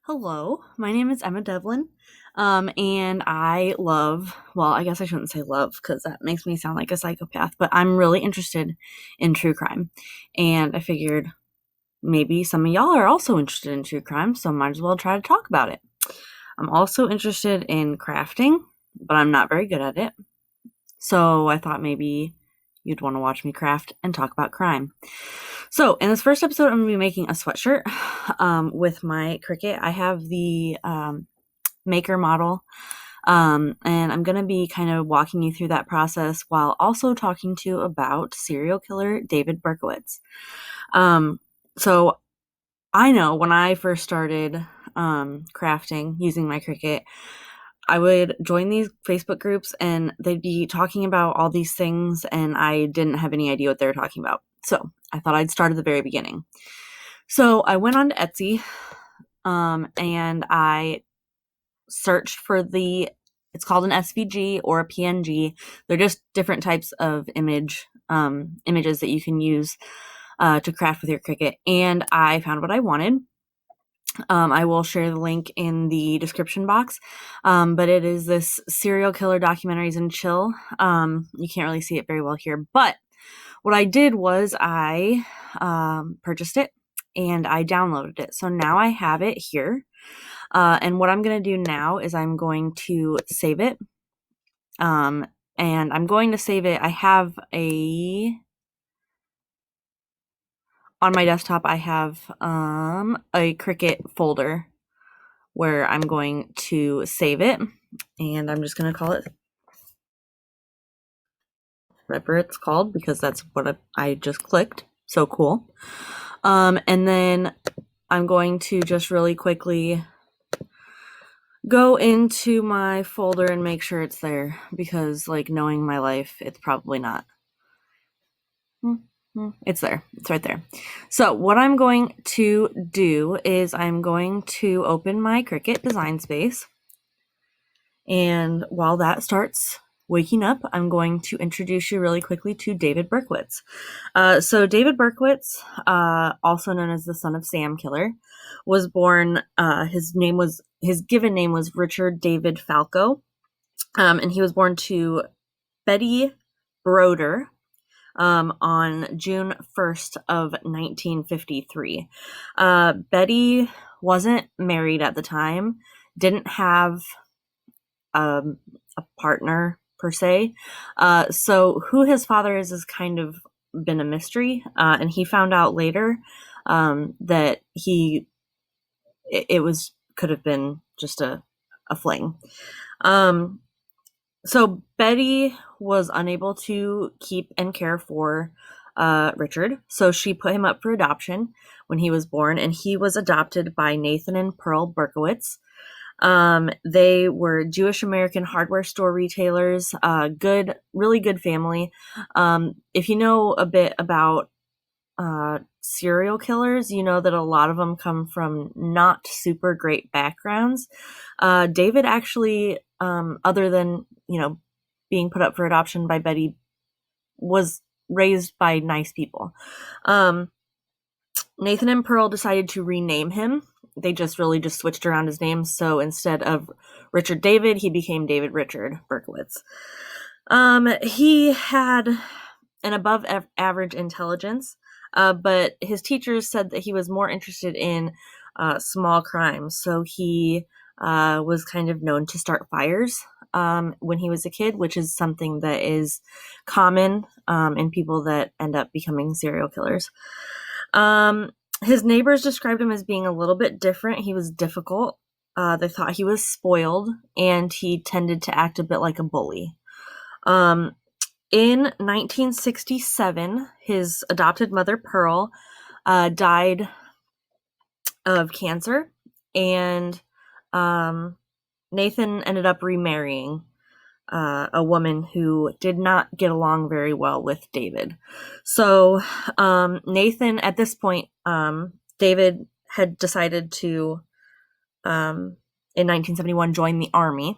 Hello, my name is Emma Devlin, and I guess I shouldn't say love because that makes me sound like a psychopath, but I'm really interested in true crime. And I figured maybe some of y'all are also interested in true crime, so might as well try to talk about it. I'm also interested in crafting, but I'm not very good at it. So I thought maybe you'd want to watch me craft and talk about crime. So in this first episode, I'm going to be making a sweatshirt with my Cricut. I have the maker model, and I'm going to be kind of walking you through that process while also talking to you about serial killer David Berkowitz. So I know when I first started crafting using my Cricut, I would join these Facebook groups and they'd be talking about all these things and I didn't have any idea what they were talking about. So I thought I'd start at the very beginning. So I went on to Etsy and I searched for it's called an SVG or a PNG. They're just different types of images that you can use to craft with your Cricut. And I found what I wanted. I will share the link in the description box, but it is this serial killer documentaries and chill. You can't really see it very well here, but what I did was I purchased it and I downloaded it. So now I have it here. And what I'm going to do now is I'm going to save it. And I'm going to save it. On my desktop, I have a Cricut folder where I'm going to save it, and I'm just going to call it whatever it's called because that's what I just clicked. So cool. And then I'm going to just really quickly go into my folder and make sure it's there because, like, knowing my life, it's probably not. It's there. It's right there. So what I'm going to do is I'm going to open my Cricut design space. And while that starts waking up, I'm going to introduce you really quickly to David Berkowitz. So David Berkowitz, also known as the son of Sam Killer, was born, his given name was Richard David Falco. And he was born to Betty Broder, on June 1st of 1953. Betty wasn't married at the time, didn't have a partner per se. So who his father is kind of been a mystery. And he found out later that could have been just a fling. So Betty was unable to keep and care for Richard, so she put him up for adoption when he was born, and he was adopted by Nathan and Pearl Berkowitz. They were Jewish American hardware store retailers, really good family. If you know a bit about serial killers, you know that a lot of them come from not super great backgrounds. David actually, other than, being put up for adoption by Betty, was raised by nice people. Nathan and Pearl decided to rename him. They just switched around his name. So instead of Richard David, he became David Richard Berkowitz. He had an above average intelligence, but his teachers said that he was more interested in small crimes. So he was kind of known to start fires when he was a kid, which is something that is common in people that end up becoming serial killers. His neighbors described him as being a little bit different. He was difficult. They thought he was spoiled, and he tended to act a bit like a bully. In 1967, his adopted mother, Pearl, died of cancer, and Nathan ended up remarrying a woman who did not get along very well with David. So Nathan, at this point, David had decided to, in 1971, join the Army.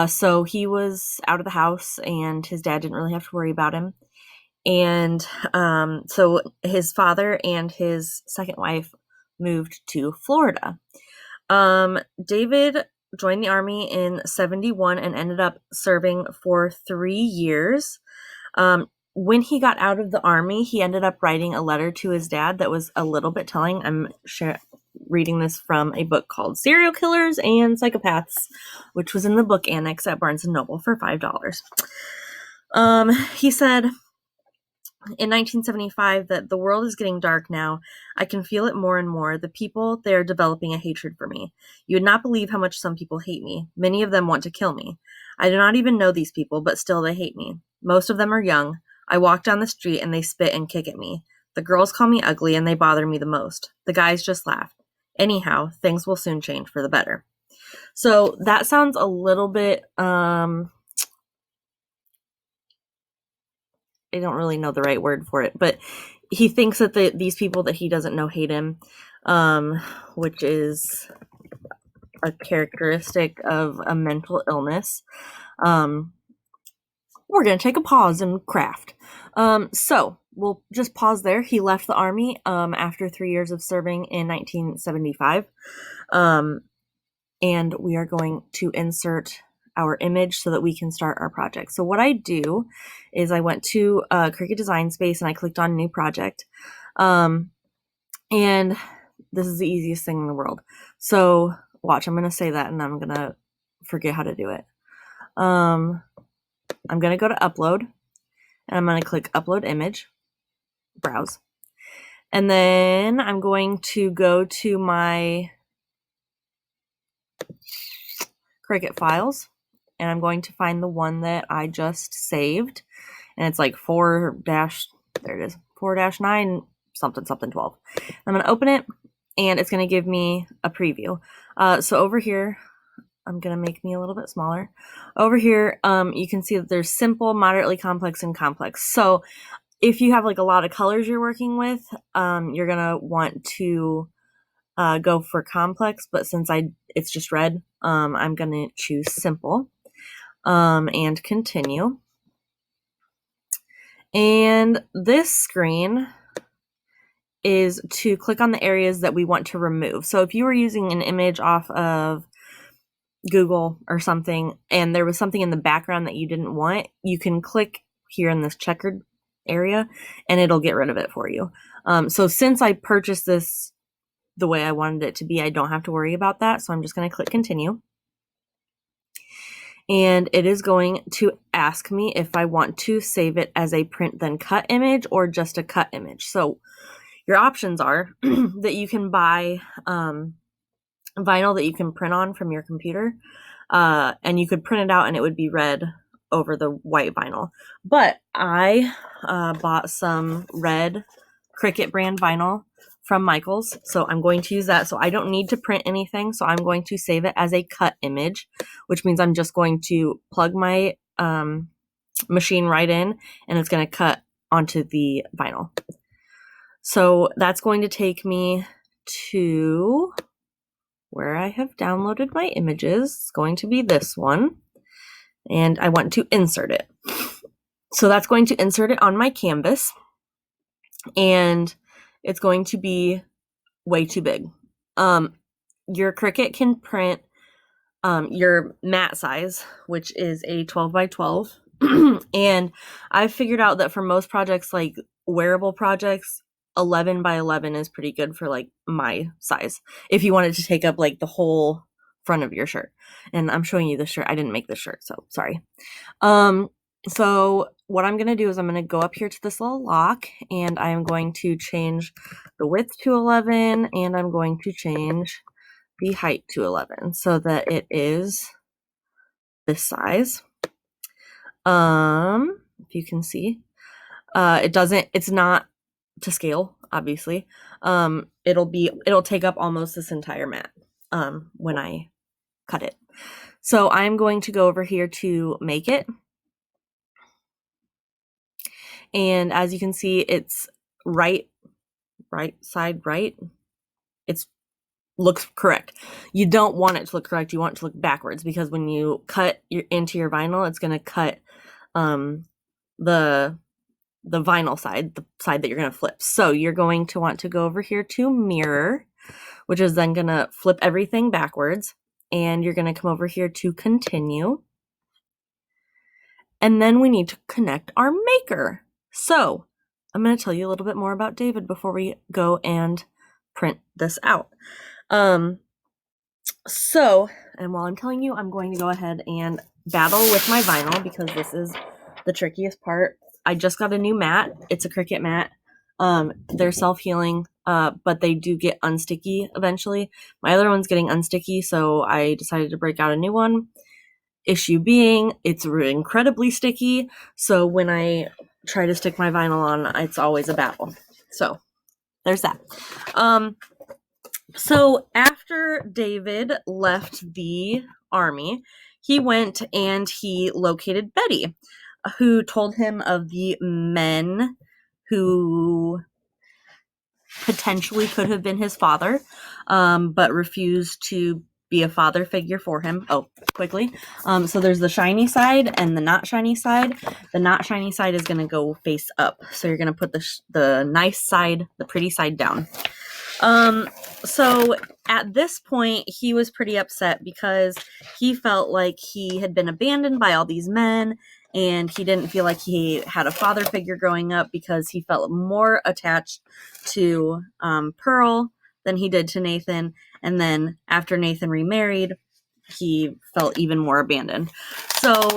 So he was out of the house and his dad didn't really have to worry about him. And so his father and his second wife moved to Florida. David joined the army in 71 and ended up serving for 3 years. When he got out of the army, he ended up writing a letter to his dad that was a little bit telling. I'm reading this from a book called Serial Killers and Psychopaths, which was in the book annex at Barnes & Noble for $5. He said in 1975 that the world is getting dark now. I can feel it more and more. The people, they are developing a hatred for me. You would not believe how much some people hate me. Many of them want to kill me. I do not even know these people, but still they hate me. Most of them are young. I walk down the street and they spit and kick at me. The girls call me ugly and they bother me the most. The guys just laugh. Anyhow, things will soon change for the better. So that sounds a little bit, I don't really know the right word for it, but he thinks that these people that he doesn't know hate him, which is a characteristic of a mental illness. We're going to take a pause and craft. So we'll just pause there. He left the army after 3 years of serving in 1975. And we are going to insert our image so that we can start our project. So what I do is I went to Cricut Design Space and I clicked on New Project. And this is the easiest thing in the world. So watch, I'm going to say that and I'm going to forget how to do it. I'm going to go to Upload and I'm going to click Upload Image, Browse. And then I'm going to go to my Cricut files and I'm going to find the one that I just saved. And it's like 4-9 something 12. I'm going to open it and it's going to give me a preview. So over here, I'm going to make me a little bit smaller. Over here, you can see that there's simple, moderately complex, and complex. So if you have like a lot of colors you're working with, you're going to want to go for complex, but since it's just red, I'm going to choose simple and continue. And this screen is to click on the areas that we want to remove. So if you were using an image off of Google or something and there was something in the background that you didn't want, you can click here in this checkered area and it'll get rid of it for you. So since I purchased this the way I wanted it to be, I don't have to worry about that. So I'm just going to click continue. And it is going to ask me if I want to save it as a print then cut image or just a cut image. So your options are that you can buy vinyl that you can print on from your computer, and you could print it out and it would be red over the white vinyl. But I bought some red Cricut brand vinyl from Michaels, so I'm going to use that. So I don't need to print anything, so I'm going to save it as a cut image, which means I'm just going to plug my machine right in and it's going to cut onto the vinyl. So that's going to take me to where I have downloaded my images. It's going to be this one, and I want to insert it. So that's going to insert it on my canvas, and it's going to be way too big. Your Cricut can print your mat size, which is a 12 by 12. And I've figured out that for most projects, like wearable projects, 11 by 11 is pretty good for like my size. If you wanted to take up like the whole front of your shirt. And I'm showing you the shirt. I didn't make the shirt, so sorry. So what I'm going to do is I'm going to go up here to this little lock and I'm going to change the width to 11 and I'm going to change the height to 11 so that it is this size. If you can see, it's not to scale, obviously. It'll take up almost this entire mat, when I cut it. So I'm going to go over here to make it. And as you can see, it's right side right. It's looks correct. You don't want it to look correct. You want it to look backwards because when you cut into your vinyl, it's going to cut the vinyl side, the side that you're going to flip. So you're going to want to go over here to mirror, which is then going to flip everything backwards. And you're going to come over here to continue. And then we need to connect our maker. So I'm going to tell you a little bit more about David before we go and print this out. And while I'm telling you, I'm going to go ahead and battle with my vinyl because this is the trickiest part. I just got a new mat. It's a Cricut mat. They're self-healing, but they do get unsticky eventually. My other one's getting unsticky, so I decided to break out a new one. Issue being, it's incredibly sticky, so when I try to stick my vinyl on, it's always a battle. So there's that. So after David left the army, he went and he located Betty, who told him of the men who potentially could have been his father, but refused to be a father figure for him. Oh, quickly. So there's the shiny side and the not shiny side. The not shiny side is going to go face up. So you're going to put the nice side, the pretty side down. So at this point, he was pretty upset because he felt like he had been abandoned by all these men, and he didn't feel like he had a father figure growing up because he felt more attached to Pearl than he did to Nathan. And then after Nathan remarried, he felt even more abandoned. So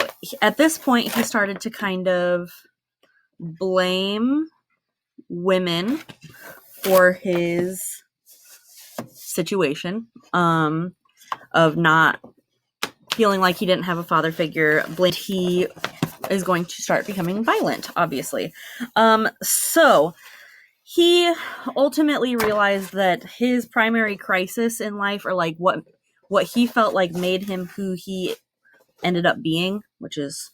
at this point, he started to kind of blame women for his situation, of not feeling like he didn't have a father figure. He is going to start becoming violent, obviously. So he ultimately realized that his primary crisis in life, or like what he felt like made him who he ended up being, which is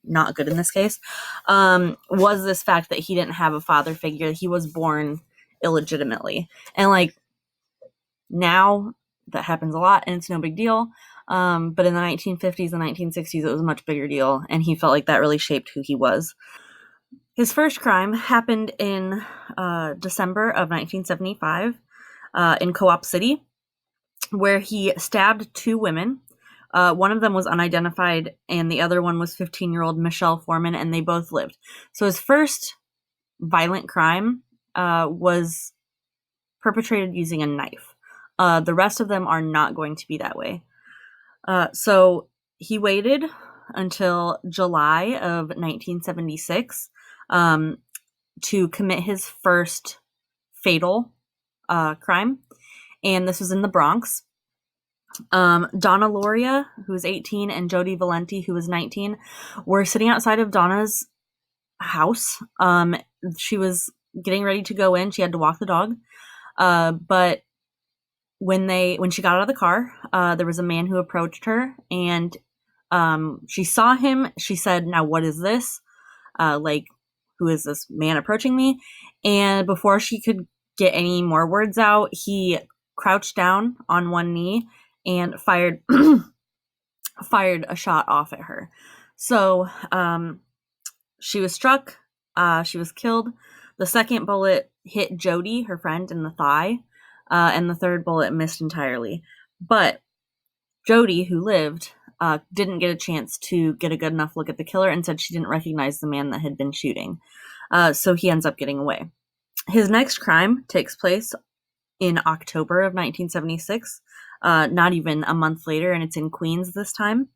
not good in this case, was this fact that he didn't have a father figure. He was born illegitimately. And like now that happens a lot and it's no big deal. But in the 1950s and 1960s, it was a much bigger deal. And he felt like that really shaped who he was. His first crime happened in December of 1975 in Co-op City, where he stabbed two women. One of them was unidentified, and the other one was 15-year-old Michelle Foreman, and they both lived. So his first violent crime was perpetrated using a knife. The rest of them are not going to be that way. So he waited until July of 1976 to commit his first fatal crime, and this was in the Bronx. Donna Loria, who was 18, and Jody Valenti, who was 19, were sitting outside of Donna's house. She was getting ready to go in. She had to walk the dog. But when she got out of the car, there was a man who approached her, and she saw him. She said, "Now what is this? Who is this man approaching me?" And before she could get any more words out, he crouched down on one knee and fired a shot off at her. So she was struck. She was killed. The second bullet hit Jody, her friend, in the thigh, and the third bullet missed entirely. But Jody, who lived, didn't get a chance to get a good enough look at the killer and said she didn't recognize the man that had been shooting. So he ends up getting away. His next crime takes place in October of 1976, not even a month later, and it's in Queens this time.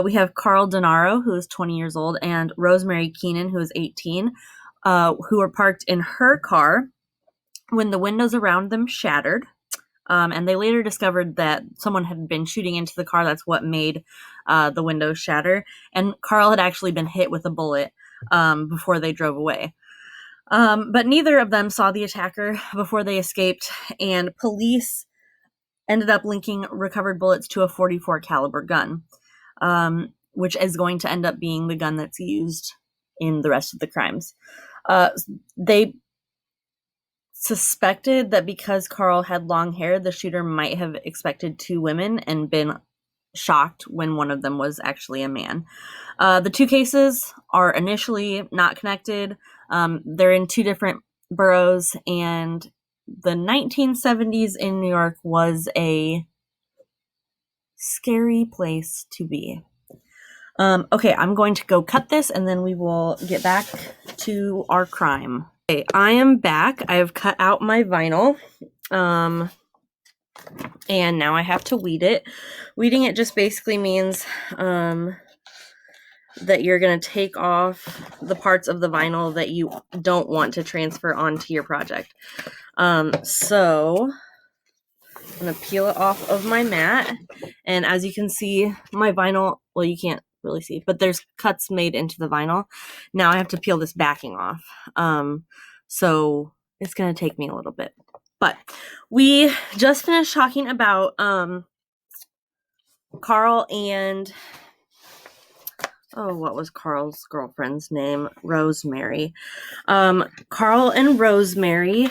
We have Carl Denaro, who is 20 years old, and Rosemary Keenan, who is 18, who were parked in her car when the windows around them shattered. And they later discovered that someone had been shooting into the car. That's what made the windows shatter. And Carl had actually been hit with a bullet before they drove away. But neither of them saw the attacker before they escaped, and police ended up linking recovered bullets to a .44 caliber gun, which is going to end up being the gun that's used in the rest of the crimes. They suspected that because Carl had long hair, the shooter might have expected two women and been shocked when one of them was actually a man. The two cases are initially not connected. They're in two different boroughs, and the 1970s in New York was a scary place to be. Okay, I'm going to go cut this and then we will get back to our crime. Okay, I am back. I have cut out my vinyl. And now I have to weed it. Weeding it just basically means that you're going to take off the parts of the vinyl that you don't want to transfer onto your project. So I'm going to peel it off of my mat. And as you can see, my vinyl, well, you can't really see, but there's cuts made into the vinyl. Now I have to peel this backing off. So it's going to take me a little bit. But we just finished talking about Carl and, what was Carl's girlfriend's name? Rosemary. Carl and Rosemary,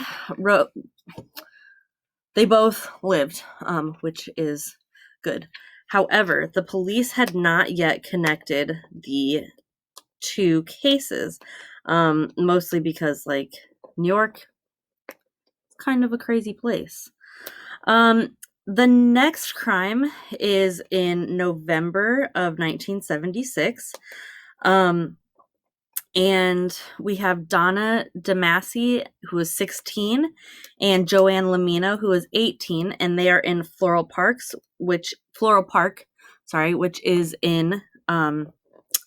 they both lived, which is good. However, the police had not yet connected the two cases, mostly because, like, New York is kind of a crazy place. The next crime is in November of 1976. And we have Donna DeMasi, who is 16, and Joanne Lamino, who is 18, and they are in Floral Park, which is in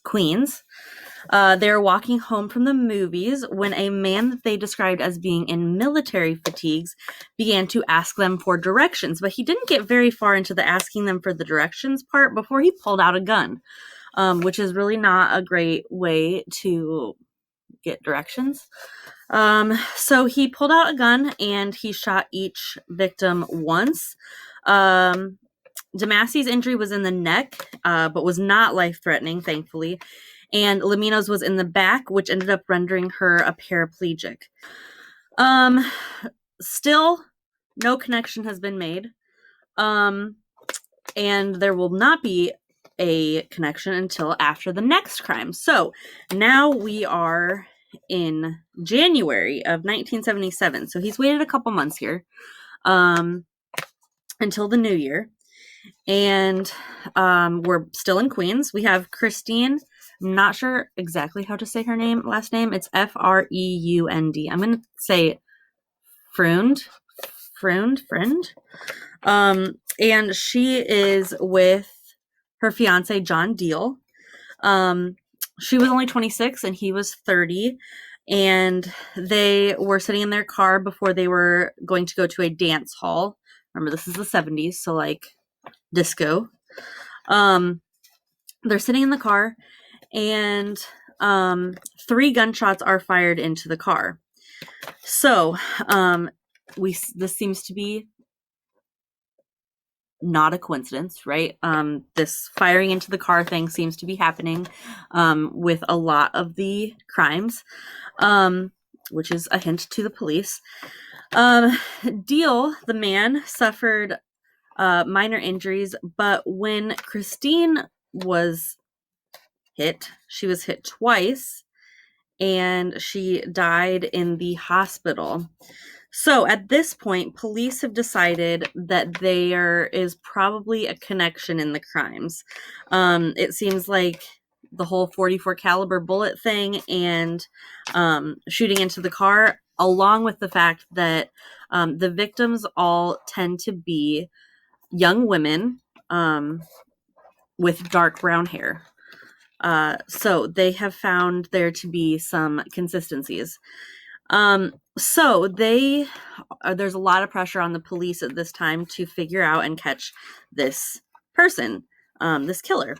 Queens. They're walking home from the movies when a man that they described as being in military fatigues began to ask them for directions, but he didn't get very far into the asking them for the directions part before he pulled out a gun, which is really not a great way to get directions. So he pulled out a gun and he shot each victim once. DeMasi's injury was in the neck, but was not life-threatening, thankfully. And Lamino's was in the back, which ended up rendering her a paraplegic. Still, no connection has been made. And there will not be a connection until after the next crime. So now we are in January of 1977. So he's waited a couple months here until the new year. And we're still in Queens. We have Christine. I'm not sure exactly how to say her last name. It's Freund. I'm going to say Freund. And she is with her fiance, John Deal. She was only 26 and he was 30. And they were sitting in their car before they were going to go to a dance hall. Remember, this is the 70s, so like disco. They're sitting in the car and 3 gunshots are fired into the car. So this seems to be not a coincidence, right? This firing into the car thing seems to be happening with a lot of the crimes, which is a hint to the police. Deal, the man, suffered minor injuries, but when Christine was hit, she was hit twice, and she died in the hospital. So at this point, police have decided that there is probably a connection in the crimes. It seems like the whole .44 caliber bullet thing and shooting into the car, along with the fact that the victims all tend to be young women with dark brown hair. So they have found there to be some consistencies. So there's a lot of pressure on the police at this time to figure out and catch this person, this killer.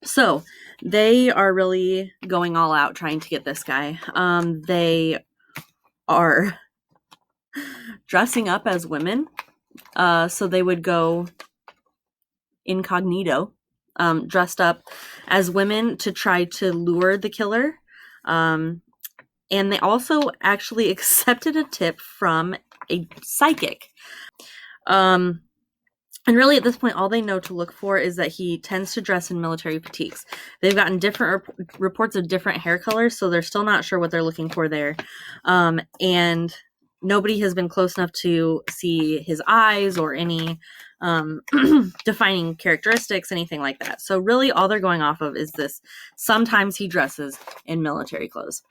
So they are really going all out trying to get this guy. They are dressing up as women. So they would go incognito, dressed up as women to try to lure the killer. And they also actually accepted a tip from a psychic. And really at this point, all they know to look for is that he tends to dress in military fatigues. They've gotten different reports of different hair colors, so they're still not sure what they're looking for there. And nobody has been close enough to see his eyes or any defining characteristics, anything like that. So really all they're going off of is this. Sometimes he dresses in military clothes.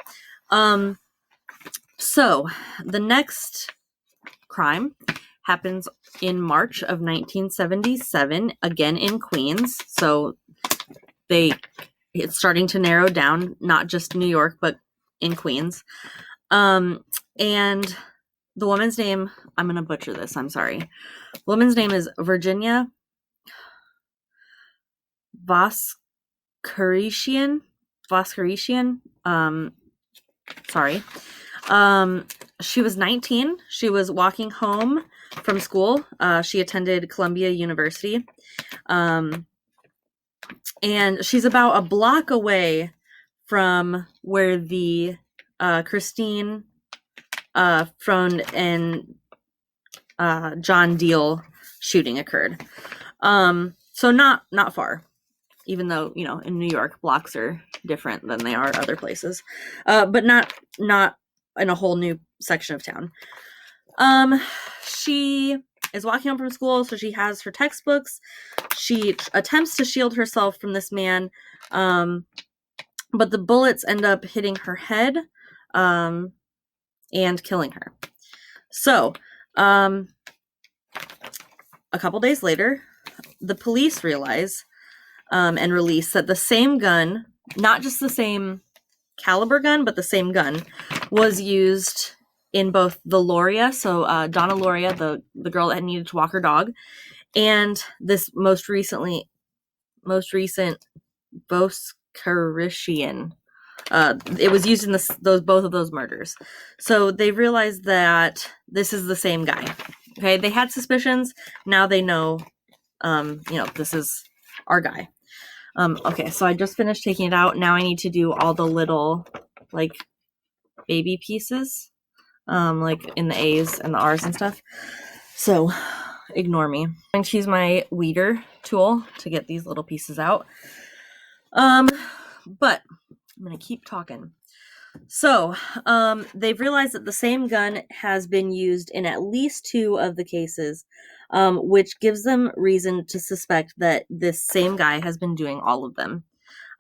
So the next crime happens in March of 1977, again in Queens. So it's starting to narrow down, not just New York, but in Queens. And the woman's name, I'm going to butcher this, I'm sorry. The woman's name is Virginia Voskerichian. Sorry. She was 19. She was walking home from school. She attended Columbia University. And she's about a block away from where the Christine Freund and John Deal shooting occurred. So not far, even though, in New York, blocks are different than they are other places. But not in a whole new section of town. She is walking home from school, so she has her textbooks. She attempts to shield herself from this man, but the bullets end up hitting her head and killing her. So, a couple days later, the police realize and release that the same gun, not just the same caliber gun, but the same gun, was used in both the Loria, so Donna Loria, the girl that needed to walk her dog, and this most recent Voskerichian. It was used in both of those murders. So they realized that this is the same guy. Okay, they had suspicions. Now they know, this is our guy. Okay, so I just finished taking it out. Now I need to do all the little, baby pieces, in the A's and the R's and stuff. So ignore me. I'm going to use my weeder tool to get these little pieces out. But I'm going to keep talking. So, they've realized that the same gun has been used in at least 2 of the cases, which gives them reason to suspect that this same guy has been doing all of them.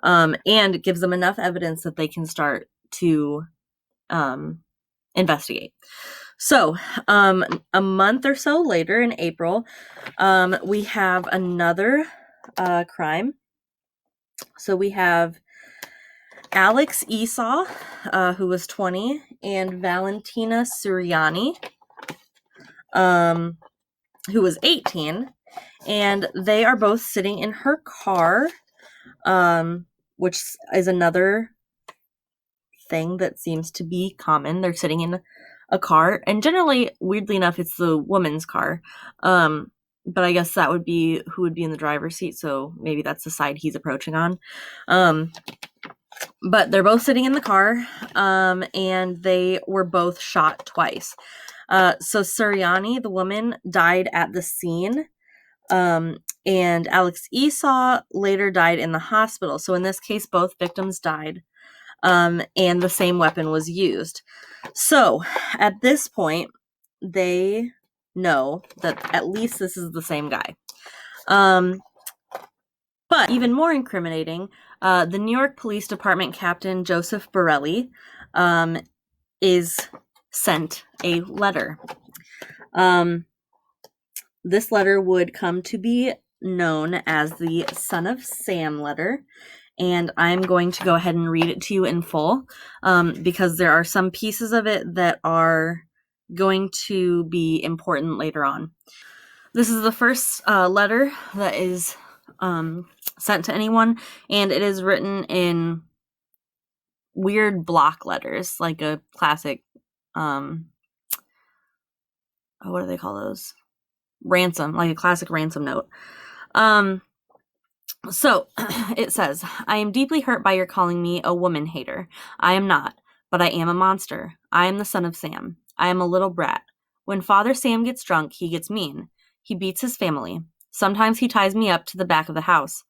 And it gives them enough evidence that they can start to investigate. So, a month or so later in April, we have another crime. So we have Alex Esau, who was 20, and Valentina Suriani, who was 18, and they are both sitting in her car, which is another thing that seems to be common. They're sitting in a car, and generally, weirdly enough, it's the woman's car, but I guess that would be who would be in the driver's seat, so maybe that's the side he's approaching on. But they're both sitting in the car, and they were both shot twice. So Suriani, the woman, died at the scene, and Alex Esau later died in the hospital. So in this case, both victims died, and the same weapon was used. So at this point, they know that at least this is the same guy. But even more incriminating, the New York Police Department Captain Joseph Borelli is sent a letter. This letter would come to be known as the Son of Sam letter, and I'm going to go ahead and read it to you in full, because there are some pieces of it that are going to be important later on. This is the first letter that is sent to anyone, and it is written in weird block letters, like a classic, what do they call those? Ransom, like a classic ransom note. So it says, I am deeply hurt by your calling me a woman hater. I am not, but I am a monster. I am the son of Sam. I am a little brat. When Father Sam gets drunk, he gets mean. He beats his family. Sometimes he ties me up to the back of the house.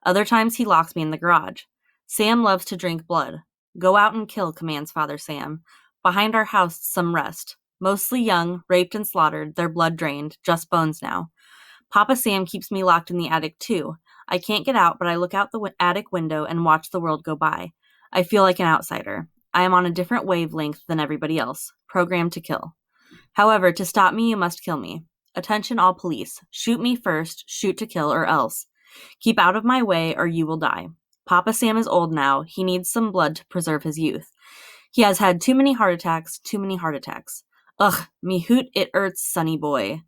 Other times he locks me in the garage. Sam loves to drink blood. Go out and kill, commands Father Sam. Behind our house, some rest. Mostly young, raped and slaughtered, their blood drained, just bones now. Papa Sam keeps me locked in the attic too. I can't get out, but I look out the attic window and watch the world go by. I feel like an outsider. I am on a different wavelength than everybody else, programmed to kill. However, to stop me, you must kill me. Attention all police. Shoot me first, shoot to kill, or else. Keep out of my way, or you will die. Papa Sam is old now. He needs some blood to preserve his youth. He has had too many heart attacks, too many heart attacks. Ugh, me hoot it hurts, sonny boy.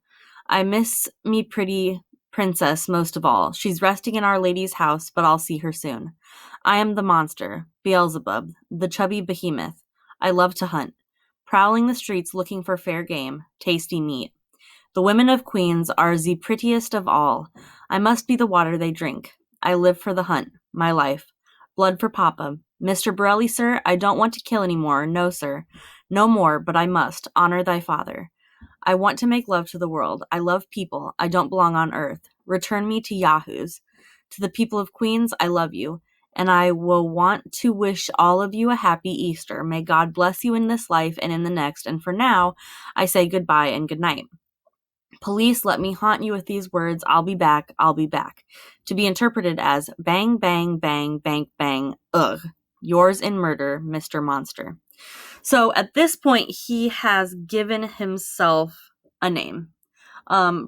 I miss me pretty princess most of all. She's resting in Our Lady's house, but I'll see her soon. I am the monster, Beelzebub, the chubby behemoth. I love to hunt, prowling the streets looking for fair game, tasty meat. The women of Queens are the prettiest of all. I must be the water they drink. I live for the hunt, my life. Blood for Papa. Mr. Borelli, sir, I don't want to kill any more. No, sir. No more, but I must. Honor thy father. I want to make love to the world. I love people. I don't belong on earth. Return me to yahoos. To the people of Queens, I love you. And I will want to wish all of you a happy Easter. May God bless you in this life and in the next. And for now, I say goodbye and good night. Police, let me haunt you with these words. I'll be back. I'll be back. To be interpreted as bang, bang, bang, bang, bang, ugh. Yours in murder, Mr. Monster. So at this point, he has given himself a name.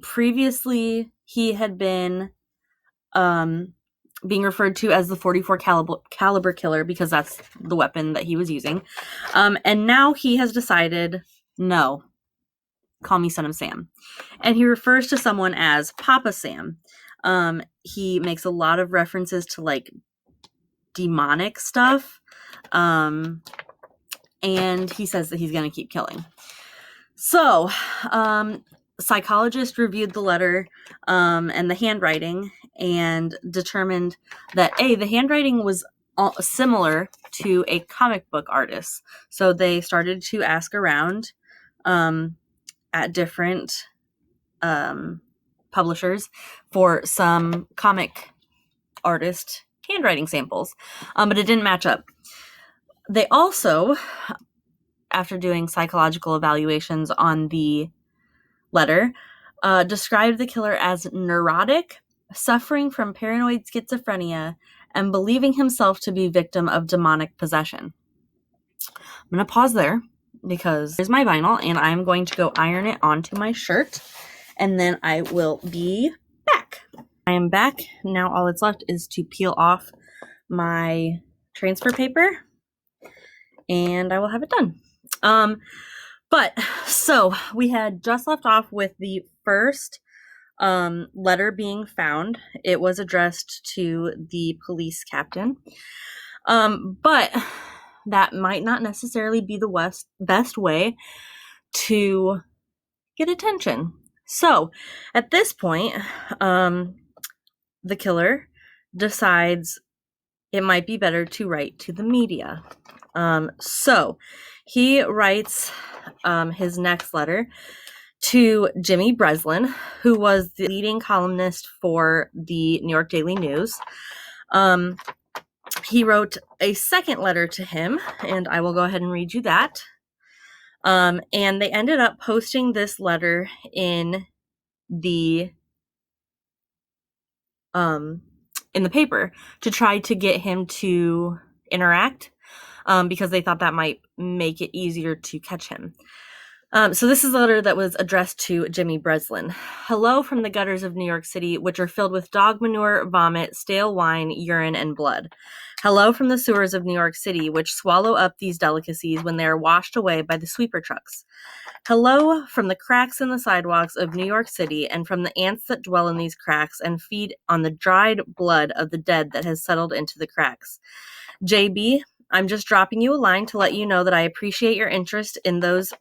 Previously, he had been being referred to as the 44 caliber killer because that's the weapon that he was using. And now he has decided, no, call me Son of Sam. And he refers to someone as Papa Sam. He makes a lot of references to like demonic stuff. And he says that he's going to keep killing. So, psychologist reviewed the letter and the handwriting and determined that the handwriting was similar to a comic book artist. So they started to ask around at different publishers for some comic artist handwriting samples, but it didn't match up. They also, after doing psychological evaluations on the letter, described the killer as neurotic, suffering from paranoid schizophrenia, and believing himself to be victim of demonic possession. I'm going to pause there because here's my vinyl, and I'm going to go iron it onto my shirt, and then I will be back. I am back. Now all that's left is to peel off my transfer paper, and I will have it done. But so we had just left off with the first letter being found. It was addressed to the police captain. But that might not necessarily be the best way to get attention. So at this point, the killer decides it might be better to write to the media. So he writes his next letter to Jimmy Breslin, who was the leading columnist for the New York Daily News. He wrote a second letter to him, and I will go ahead and read you that. And they ended up posting this letter in the paper to try to get him to interact, because they thought that might make it easier to catch him. So this is a letter that was addressed to Jimmy Breslin. Hello from the gutters of New York City, which are filled with dog manure, vomit, stale wine, urine, and blood. Hello from the sewers of New York City, which swallow up these delicacies when they are washed away by the sweeper trucks. Hello from the cracks in the sidewalks of New York City and from the ants that dwell in these cracks and feed on the dried blood of the dead that has settled into the cracks. JB, I'm just dropping you a line to let you know that I appreciate your interest in those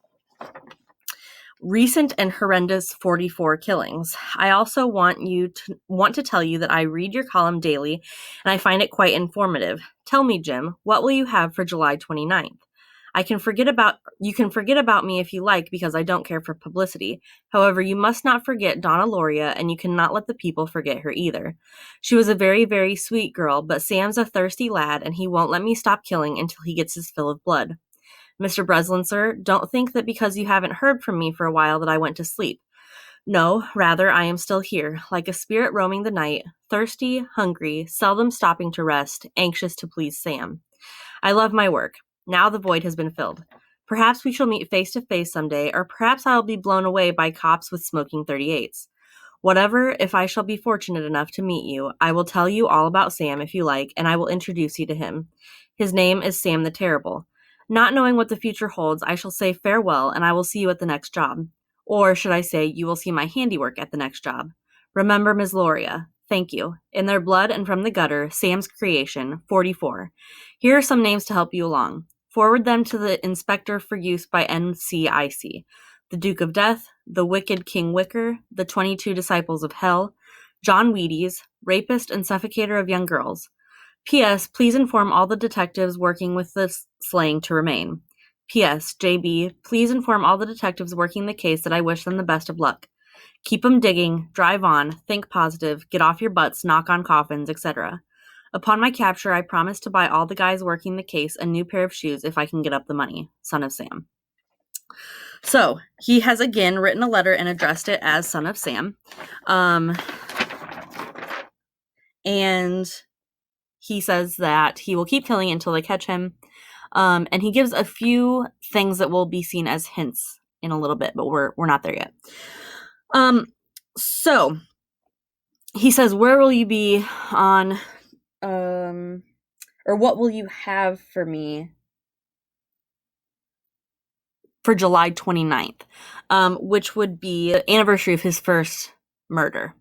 recent and horrendous 44 killings. I also want to tell you that I read your column daily and I find it quite informative. Tell me, Jim, what will you have for July 29th? You can forget about me if you like because I don't care for publicity. However, you must not forget Donna Loria, and you cannot let the people forget her either. She was a very, very sweet girl, but Sam's a thirsty lad and he won't let me stop killing until he gets his fill of blood. Mr. Breslin, sir, don't think that because you haven't heard from me for a while that I went to sleep. No, rather, I am still here, like a spirit roaming the night, thirsty, hungry, seldom stopping to rest, anxious to please Sam. I love my work. Now the void has been filled. Perhaps we shall meet face to face someday, or perhaps I'll be blown away by cops with smoking 38s. Whatever, if I shall be fortunate enough to meet you, I will tell you all about Sam if you like, and I will introduce you to him. His name is Sam the Terrible. Not knowing what the future holds, I shall say farewell, and I will see you at the next job. Or should I say, you will see my handiwork at the next job. Remember Ms. Loria. Thank you. In their blood and from the gutter, Sam's creation, 44. Here are some names to help you along. Forward them to the Inspector for use by NCIC. The Duke of Death, the Wicked King Wicker, the 22 Disciples of Hell, John Wheaties, rapist and suffocator of young girls. P.S. Please inform all the detectives working with this slaying to remain. P.S. J.B. Please inform all the detectives working the case that I wish them the best of luck. Keep 'em digging, drive on, think positive, get off your butts, knock on coffins, etc. Upon my capture, I promise to buy all the guys working the case a new pair of shoes if I can get up the money. Son of Sam. So, he has again written a letter and addressed it as Son of Sam. And he says that he will keep killing until they catch him. And he gives a few things that will be seen as hints in a little bit, but we're not there yet. So he says, where will you be on, or what will you have for me for July 29th, which would be the anniversary of his first murder.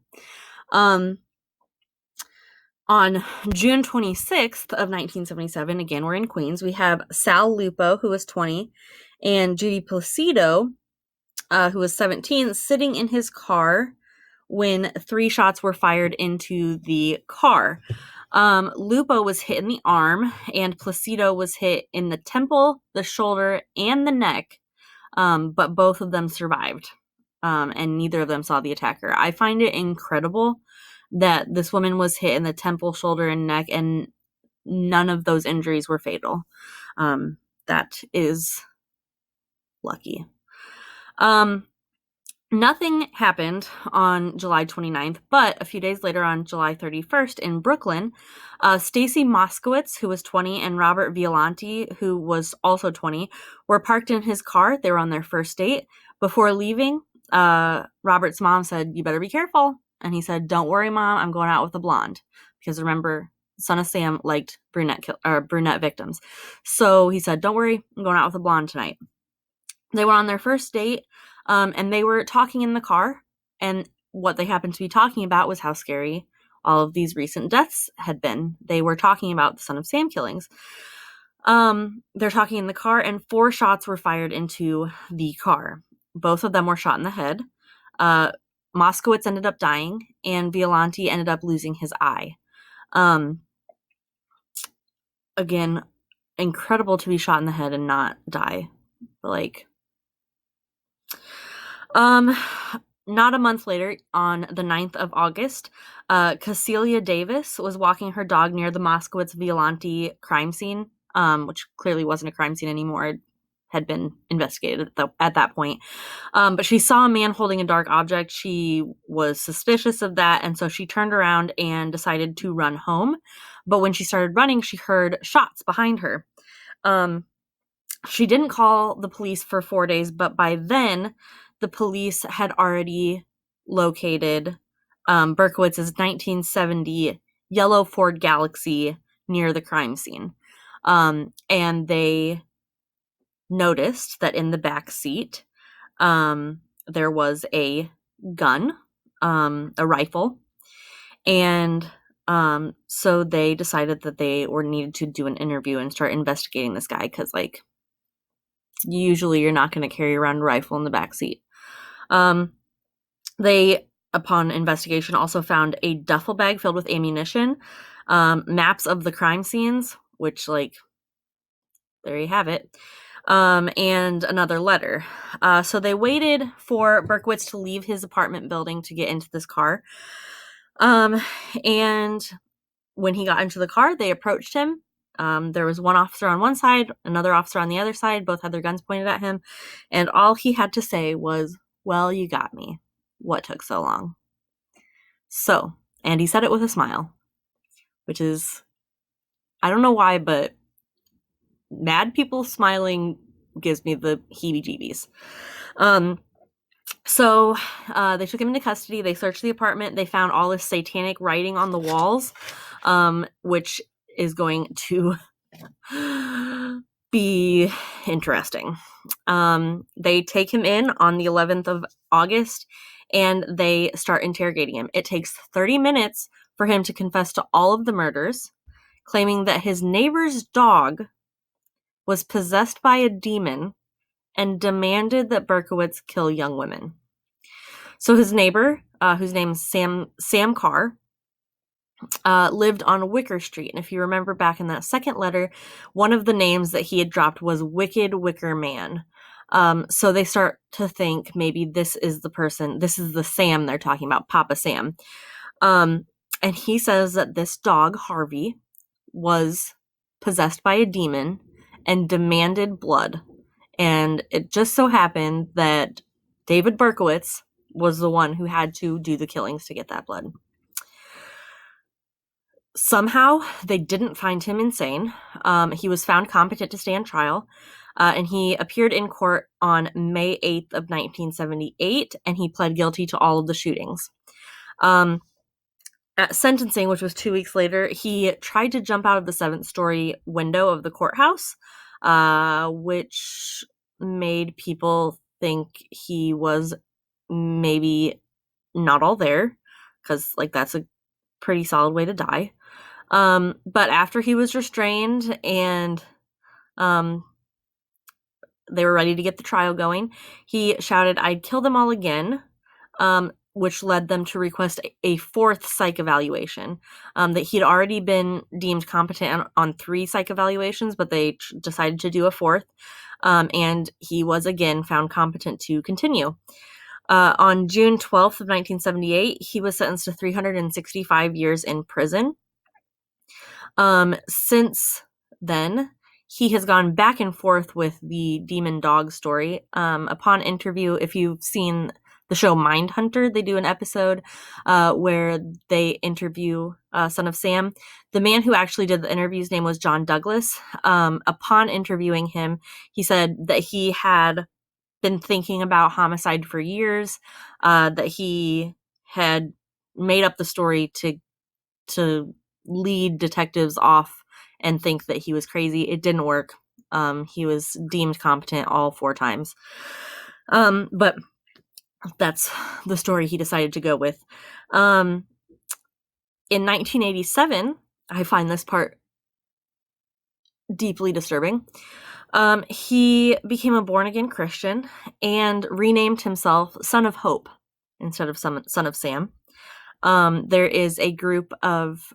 On June 26th of 1977, again, we're in Queens, we have Sal Lupo, who was 20, and Judy Placido, who was 17, sitting in his car when 3 shots were fired into the car. Lupo was hit in the arm, and Placido was hit in the temple, the shoulder, and the neck, but both of them survived, and neither of them saw the attacker. I find it incredible that this woman was hit in the temple, shoulder, and neck, and none of those injuries were fatal. That is lucky. Nothing happened on July 29th, but a few days later on July 31st in Brooklyn, Stacy Moskowitz, who was 20, and Robert Violante, who was also 20, were parked in his car. They were on their first date. Before leaving, Robert's mom said, "You better be careful." And he said, "Don't worry, Mom, I'm going out with a blonde." Because remember, Son of Sam liked brunette victims. So he said, "Don't worry, I'm going out with a blonde tonight." They went on their first date, and they were talking in the car. And what they happened to be talking about was how scary all of these recent deaths had been. They were talking about the Son of Sam killings. They're talking in the car, and 4 shots were fired into the car. Both of them were shot in the head. Moskowitz ended up dying, and Violante ended up losing his eye. Again, incredible to be shot in the head and not die. But not a month later, on the 9th of August, Cecilia Davis was walking her dog near the Moskowitz-Violante crime scene, which clearly wasn't a crime scene anymore. It had been investigated at that point. But she saw a man holding a dark object. She was suspicious of that, and so she turned around and decided to run home. But when she started running, she heard shots behind her. She didn't call the police for 4 days, but by then, the police had already located Berkowitz's 1970 yellow Ford Galaxy near the crime scene. And they noticed that in the back seat, there was a gun, a rifle. And so they decided that they needed to do an interview and start investigating this guy because, usually you're not going to carry around a rifle in the back seat. They, upon investigation, also found a duffel bag filled with ammunition, maps of the crime scenes, which, there you have it, and another letter. So they waited for Berkowitz to leave his apartment building to get into this car. And when he got into the car, they approached him. There was one officer on one side, another officer on the other side. Both had their guns pointed at him. And all he had to say was, "Well, you got me. What took so long?" So, and he said it with a smile, which is, I don't know why, but mad people smiling gives me the heebie-jeebies. So they took him into custody. They searched the apartment. They found all this satanic writing on the walls, which is going to be interesting. They take him in on the 11th of August, and they start interrogating him. It takes 30 minutes for him to confess to all of the murders, claiming that his neighbor's dog was possessed by a demon and demanded that Berkowitz kill young women. So his neighbor, whose name is Sam Carr, lived on Wicker Street. And if you remember back in that second letter, one of the names that he had dropped was Wicked Wicker Man. So they start to think maybe this is the person, this is the Sam they're talking about, Papa Sam. And he says that this dog, Harvey, was possessed by a demon and demanded blood. And it just so happened that David Berkowitz was the one who had to do the killings to get that blood. Somehow, they didn't find him insane. He was found competent to stand trial, and he appeared in court on May 8th of 1978, and he pled guilty to all of the shootings. At sentencing, which was 2 weeks later, he tried to jump out of the 7th-story window of the courthouse, which made people think he was maybe not all there, because that's a pretty solid way to die. But after he was restrained and they were ready to get the trial going, he shouted, "I'd kill them all again," which led them to request a 4th psych evaluation. That he'd already been deemed competent on 3 psych evaluations, but they decided to do a 4th, and he was again found competent to continue. On June 12th of 1978, he was sentenced to 365 years in prison. Since then, he has gone back and forth with the demon dog story. Upon interview, if you've seen the show Mindhunter, they do an episode where they interview Son of Sam. The man who actually did the interview's name was John Douglas. Upon interviewing him, he said that he had been thinking about homicide for years, that he had made up the story to lead detectives off and think that he was crazy. It didn't work. He was deemed competent all 4 times. But that's the story he decided to go with. In 1987, I find this part deeply disturbing. He became a born-again Christian and renamed himself Son of Hope instead of Son of Sam. There is a group of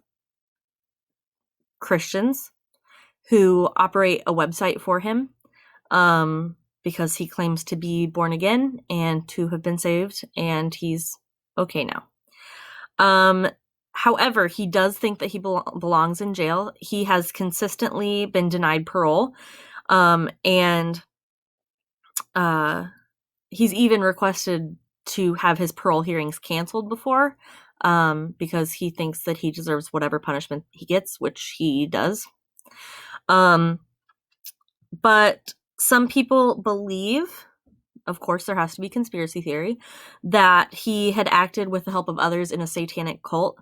Christians who operate a website for him because he claims to be born again and to have been saved, and he's okay now. However, he does think that he belongs in jail. He has consistently been denied parole, and he's even requested to have his parole hearings canceled before, because he thinks that he deserves whatever punishment he gets, which he does. But some people believe, of course there has to be conspiracy theory, that he had acted with the help of others in a satanic cult.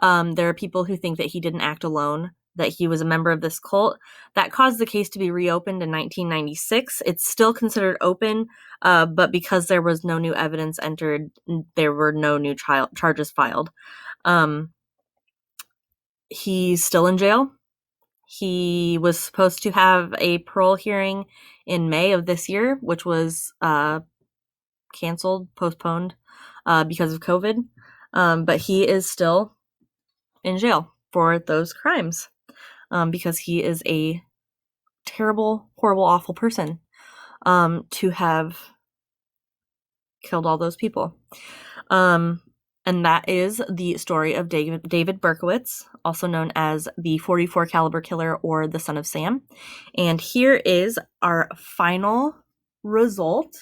There are people who think that he didn't act alone, that he was a member of this cult. That caused the case to be reopened in 1996. It's still considered open, but because there was no new evidence entered, there were no new charges filed. He's still in jail. He was supposed to have a parole hearing in May of this year, which was postponed because of COVID. But he is still in jail for those crimes because he is a terrible, horrible, awful person to have killed all those people. And And that is the story of David Berkowitz, also known as the 44 caliber killer or the Son of Sam. And here is our final result.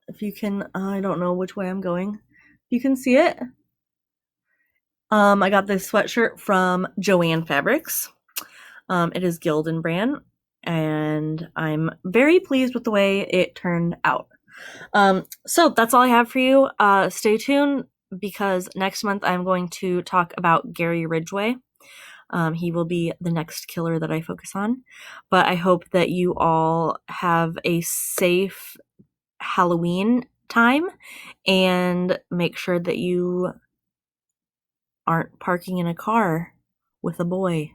If you can, I don't know which way I'm going. You can see it. I got this sweatshirt from Joanne Fabrics. It is Gildan brand, and I'm very pleased with the way it turned out. So that's all I have for you. Stay tuned, because next month I'm going to talk about Gary Ridgway. He will be the next killer that I focus on. But I hope that you all have a safe Halloween time, and make sure that you aren't parking in a car with a boy.